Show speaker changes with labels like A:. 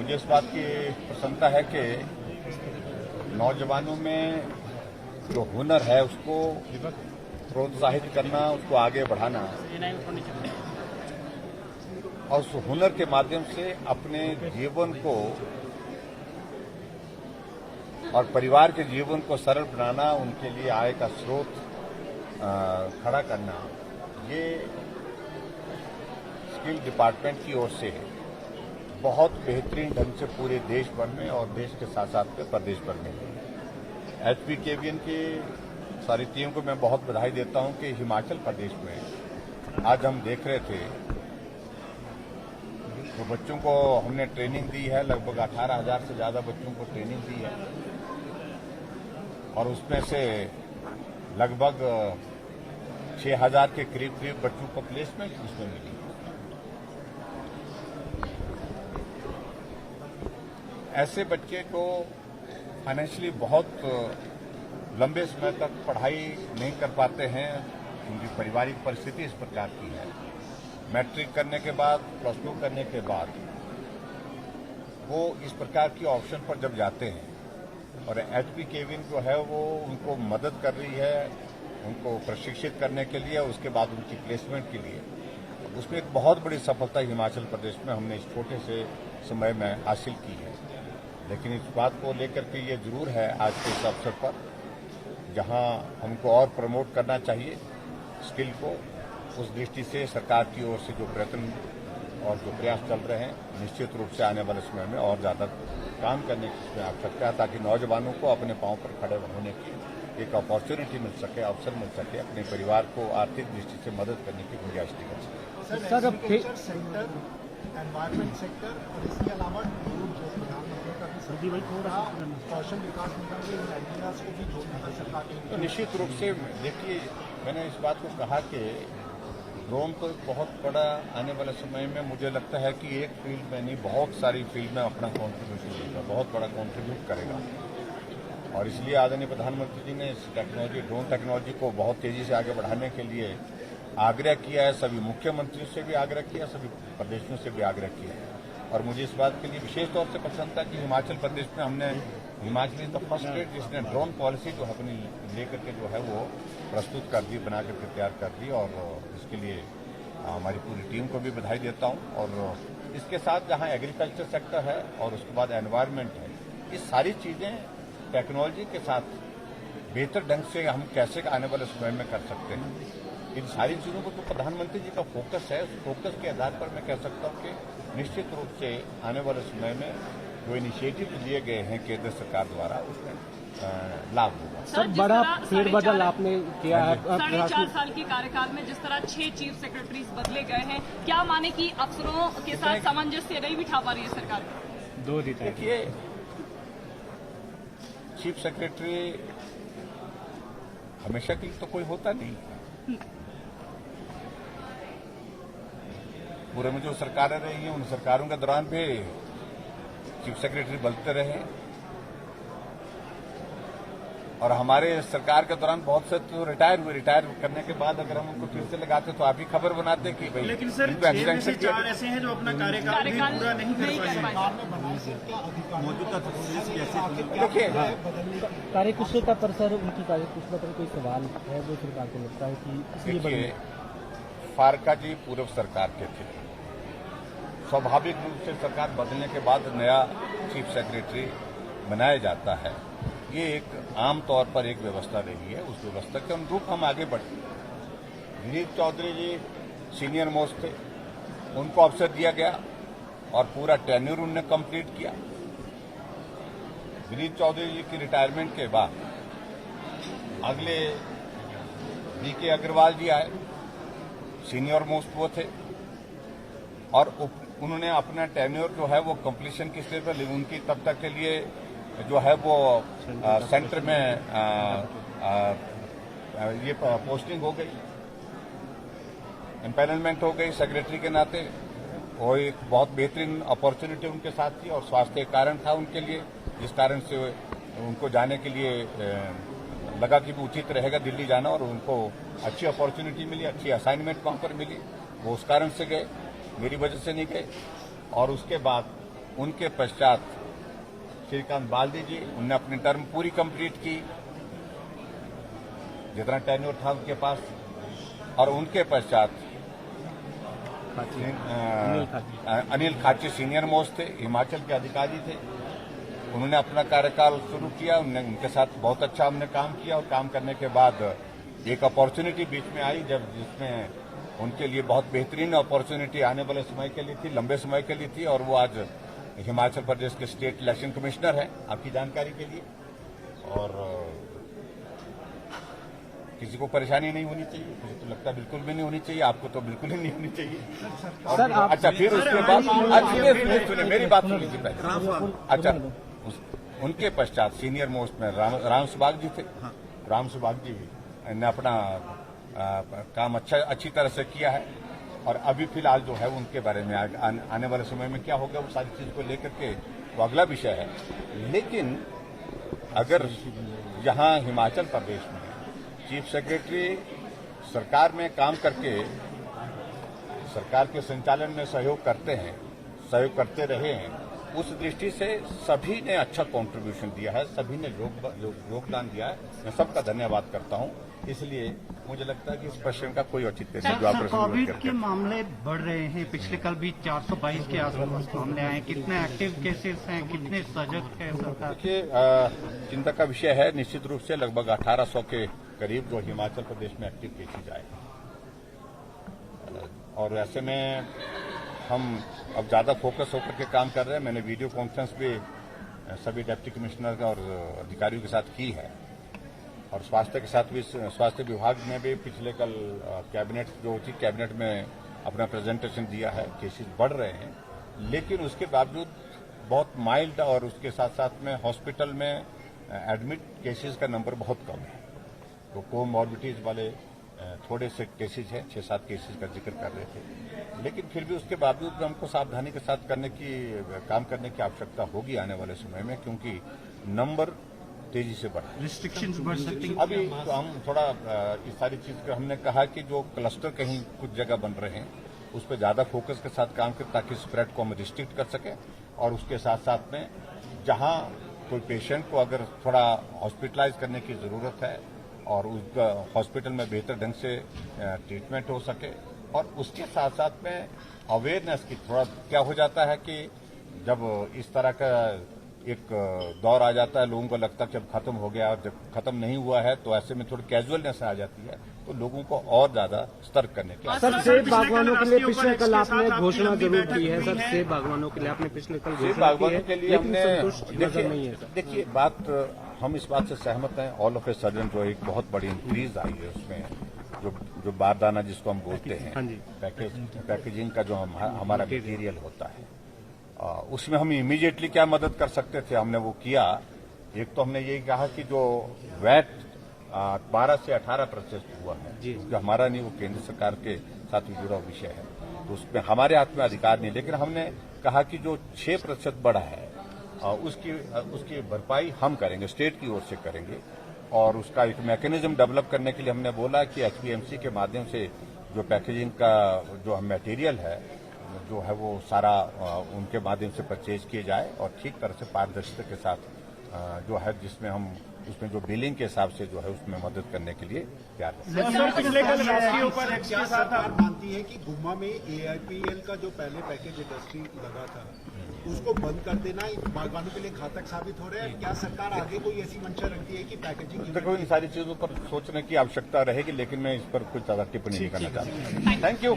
A: मुझे इस बात की प्रसन्नता है कि नौजवानों में जो हुनर है उसको प्रोत्साहित करना, उसको आगे बढ़ाना और उस हुनर के माध्यम से अपने जीवन को और परिवार के जीवन को सरल बनाना, उनके लिए आय का स्रोत खड़ा करना, ये स्किल डिपार्टमेंट की ओर से बहुत बेहतरीन ढंग से पूरे देश भर में और देश के साथ साथ में प्रदेश भर में HPKVN की सारी टीम को मैं बहुत बधाई देता हूं कि हिमाचल प्रदेश में आज हम देख रहे थे तो बच्चों को हमने ट्रेनिंग दी है, लगभग 18,000 से ज्यादा बच्चों को ट्रेनिंग दी है और उसमें से लगभग 6,000 के करीब बच्चों को प्लेसमेंट उसमें मिली। ऐसे बच्चे को फाइनेंशियली बहुत लंबे समय तक पढ़ाई नहीं कर पाते हैं, उनकी पारिवारिक परिस्थिति इस प्रकार की है। मैट्रिक करने के बाद, +2 करने के बाद वो इस प्रकार की ऑप्शन पर जब जाते हैं और HPKVN जो है वो उनको मदद कर रही है, उनको प्रशिक्षित करने के लिए, उसके बाद उनकी प्लेसमेंट के लिए, उसमें एक बहुत बड़ी सफलता हिमाचल प्रदेश में हमने इस छोटे से समय में हासिल की है। लेकिन इस बात को लेकर के ये जरूर है आज के इस अवसर पर जहां हमको और प्रमोट करना चाहिए स्किल को, उस दृष्टि से सरकार की ओर से जो प्रयत्न और जो प्रयास चल रहे हैं, निश्चित रूप से आने वाले समय में और ज्यादा काम करने की आवश्यकता है ताकि नौजवानों को अपने पांव पर खड़े होने की एक अपॉर्चुनिटी मिल सके, अवसर मिल सके, अपने परिवार को आर्थिक दृष्टि से मदद करने की गुंजाइश दी जा सके।
B: Sir, agriculture sector, environment sector और इसके अलावा कौशल विकास निगम के आइडियाज को भी जोड़ने की सरकार ने
A: तो निश्चित रूप से देखिए, मैंने इस बात को कहा कि ड्रोन तो बहुत बड़ा आने वाले समय में मुझे लगता है कि एक फील्ड में नहीं, बहुत सारी फील्ड में अपना कॉन्ट्रीब्यूशन देगा, बहुत बड़ा कॉन्ट्रीब्यूट करेगा और इसलिए आदरणीय प्रधानमंत्री जी ने इस टेक्नोलॉजी, ड्रोन टेक्नोलॉजी को बहुत तेजी से आगे बढ़ाने के लिए आग्रह किया है। सभी मुख्यमंत्रियों से भी आग्रह किया, सभी प्रदेशों से भी आग्रह किया है और मुझे इस बात के लिए विशेष तौर से प्रसन्नता कि हिमाचल प्रदेश में हमने, Himachal is the first state जिसने ड्रोन पॉलिसी जो अपनी लेकर के जो है वो प्रस्तुत कर दी, बना करके तैयार कर दी और इसके लिए हमारी पूरी टीम को भी बधाई देता हूं। और इसके साथ जहां एग्रीकल्चर सेक्टर है और उसके बाद एनवायरमेंट है, ये सारी चीजें टेक्नोलॉजी के साथ बेहतर ढंग से हम कैसे आने वाले समय में कर सकते हैं, इन सारी चीजों को तो प्रधानमंत्री जी का फोकस है। उस फोकस के आधार पर मैं कह सकता हूं कि निश्चित रूप से आने वाले समय में जो इनिशिएटिव लिए गए हैं केंद्र सरकार द्वारा उसमें लाभ होगा।
B: सर, बड़ा फेरबदल आपने किया है
C: 4.5 साल के कार्यकाल में, जिस तरह 6 चीफ सेक्रेटरीज बदले गए हैं, क्या माने कि अफसरों के साथ सामंजस्य नहीं बिठा पा रही है सरकार?
A: देखिए, चीफ सेक्रेटरी हमेशा के लिए तो कोई होता नहीं। पूरे में जो सरकारें रही हैं उन सरकारों के दौरान भी चीफ सेक्रेटरी बदलते रहे और हमारे सरकार के दौरान बहुत से तो रिटायर हुए। रिटायर करने के बाद अगर हम उनको फिर से लगाते तो आप ही खबर बनाते कि भाई, लेकिन सर 6 में से 4 ऐसे हैं जो अपना कार्यकाल भी पूरा नहीं कर पाए। मौजूदा देखिए,
B: कार्यकुशलता पर सर, उनकी कार्यकुशलता पर कोई सवाल है जो सरकार को लगता है कि इसलिए
A: फारका जी पूर्व सरकार के थे, स्वाभाविक रूप से सरकार बदलने के बाद नया चीफ सेक्रेटरी बनाया जाता है। ये एक आम तौर पर एक व्यवस्था रही है, उस व्यवस्था के अनुरूप हम आगे बढ़े। विनीत चौधरी जी सीनियर मोस्ट थे, उनको अवसर दिया गया और पूरा टेन्यूर उन्होंने कंप्लीट किया। विनीत चौधरी जी की रिटायरमेंट के बाद अगले VK अग्रवाल जी आए, सीनियर मोस्ट वो थे और उन्होंने अपना टेन्योर जो है वो कंप्लीशन की स्टेज पर, उनकी तब तक के लिए जो है वो सेंटर में ये पोस्टिंग हो गई, एम्पैनलमेंट हो गई सेक्रेटरी के नाते। वो एक बहुत बेहतरीन अपॉर्चुनिटी उनके साथ थी और स्वास्थ्य कारण था उनके लिए, जिस कारण से उनको जाने के लिए लगा कि उचित रहेगा दिल्ली जाना और उनको अच्छी अपॉर्चुनिटी मिली, अच्छी असाइनमेंट वहां पर मिली। वो उस कारण से गए, मेरी वजह से नहीं गए। और उसके बाद उनके पश्चात श्रीकांत बाल्दी जी, उनने अपनी टर्म पूरी कंप्लीट की, जितना टेन्योर था उनके पास। और उनके पश्चात अनिल खाची सीनियर मोस्ट थे, हिमाचल के अधिकारी थे। उन्होंने अपना कार्यकाल शुरू किया, उनके साथ बहुत अच्छा हमने काम किया। और काम करने के बाद एक अपॉर्चुनिटी बीच में आई, जब जिसमें उनके लिए बहुत बेहतरीन अपॉर्चुनिटी आने वाले समय के लिए थी, लंबे समय के लिए थी। और वो आज हिमाचल प्रदेश के स्टेट इलेक्शन कमिश्नर हैं, आपकी जानकारी के लिए। और किसी को परेशानी नहीं होनी चाहिए, मुझे तो लगता है बिल्कुल भी नहीं होनी चाहिए, आपको तो बिल्कुल ही नहीं होनी चाहिए। और अच्छा, फिर उसके बाद सुनिए मेरी बात सुन लीजिए पहले। अच्छा, उनके पश्चात सीनियर मोस्ट में राम सुभाग जी थे। राम सुभाग जी ने अपना काम अच्छी तरह से किया है। और अभी फिलहाल जो है उनके बारे में आने वाले समय में क्या होगा, वो सारी चीज को लेकर के वो अगला विषय है। लेकिन अगर यहाँ हिमाचल प्रदेश में चीफ सेक्रेटरी सरकार में काम करके सरकार के संचालन में सहयोग करते रहे हैं, उस दृष्टि से सभी ने अच्छा कंट्रीब्यूशन दिया है, सभी ने योगदान दिया है। मैं सबका धन्यवाद करता हूं। इसलिए मुझे लगता है कि इस प्रश्न का कोई औचित्य नहीं जो आप प्रश्न
D: कोविड के मामले बढ़ रहे हैं। पिछले कल भी 422 के आसपास मामले आए। कितने एक्टिव केसेस हैं, कितने सजग है सरकार?
A: देखिए, चिंता का विषय है निश्चित रूप से। लगभग 1800 के करीब जो हिमाचल प्रदेश में एक्टिव केसेज आए। और ऐसे में हम अब ज्यादा फोकस होकर के काम कर रहे हैं। मैंने वीडियो कॉन्फ्रेंस भी सभी डिप्टी कमिश्नर और अधिकारियों के साथ की है। और स्वास्थ्य के साथ भी, स्वास्थ्य विभाग ने भी पिछले कल कैबिनेट में अपना प्रेजेंटेशन दिया है। केसेस बढ़ रहे हैं, लेकिन उसके बावजूद बहुत माइल्ड और उसके साथ साथ में हॉस्पिटल में एडमिट केसेस का नंबर बहुत कम है। तो कोमॉर्बिडिटीज वाले थोड़े से केसेज हैं, 6-7 केसेज का जिक्र कर रहे थे। लेकिन फिर भी उसके बावजूद हमको सावधानी के साथ काम करने की आवश्यकता होगी आने वाले समय में, क्योंकि नंबर तेजी से बढ़ा है।
D: रिस्ट्रिक्शंस बढ़ सकती हैं।
A: अभी तो हम थोड़ा इस सारी चीज का हमने कहा कि जो क्लस्टर कहीं कुछ जगह बन रहे हैं उस पर ज्यादा फोकस के साथ काम करें, ताकि स्प्रेड को हम रिस्ट्रिक्ट कर सकें। और उसके साथ साथ में जहां कोई पेशेंट को अगर थोड़ा हॉस्पिटलाइज करने की जरूरत है और उसका हॉस्पिटल में बेहतर ढंग से ट्रीटमेंट हो सके। और उसके साथ साथ में अवेयरनेस की थोड़ा क्या हो जाता है कि जब इस तरह का एक दौर आ जाता है, लोगों को लगता है कि अब खत्म हो गया, और जब खत्म नहीं हुआ है तो ऐसे में थोड़ी कैजुअलनेस आ जाती है। तो लोगों को और ज्यादा सतर्क करने की।
B: सर, सेब बागवानों के लिए पिछले कल आपने घोषणा जरूर की है। सर, सेब बागवानों के लिए आपने पिछले कल
A: सेब बागवानों के लिए हमने
B: नहीं है।
A: देखिए, बात हम इस बात से सहमत हैं। ऑल ऑफ ए सडन जो एक बहुत बड़ी इंक्रीज आई है उसमें जो बारदाना जिसको हम बोलते हैं, पैकेजिंग का जो हमारा मटेरियल होता है, उसमें हम इमीडिएटली क्या मदद कर सकते थे, हमने वो किया। एक तो हमने यही कहा कि जो वैट 12 से 18% हुआ है, जो हमारा नहीं, वो केंद्र सरकार के साथ जुड़ा विषय है, तो उसमें हमारे हाथ में अधिकार नहीं। लेकिन हमने कहा कि जो 6% बढ़ा है उसकी भरपाई हम करेंगे, स्टेट की ओर से करेंगे। और उसका एक मैकेनिज्म डेवलप करने के लिए हमने बोला कि एचपीएमसी के माध्यम से जो पैकेजिंग का जो मटेरियल है जो है वो सारा उनके माध्यम से परचेज किए जाए और ठीक तरह से पारदर्शिता के साथ जो है, जिसमें हम उसमें जो बिलिंग के हिसाब से जो है उसमें मदद करने के लिए तैयार हैं।
E: पिछले कल राष्ट्रीय उपाध्यक्ष के साथ आप मानती है कि गुम्मा में एआईपीएल का जो पहले पैकेज इंडस्ट्री लगा था उसको बंद कर देना बागवानों के लिए घातक साबित हो रहा है? क्या सरकार आगे कोई ऐसी मंशा रखती है कि पैकेजिंग?
A: देखो, इन सारी चीजों पर सोचने की आवश्यकता रहेगी, लेकिन मैं इस पर कुछ ज्यादा टिप्पणी नहीं करना चाहता। Thank you.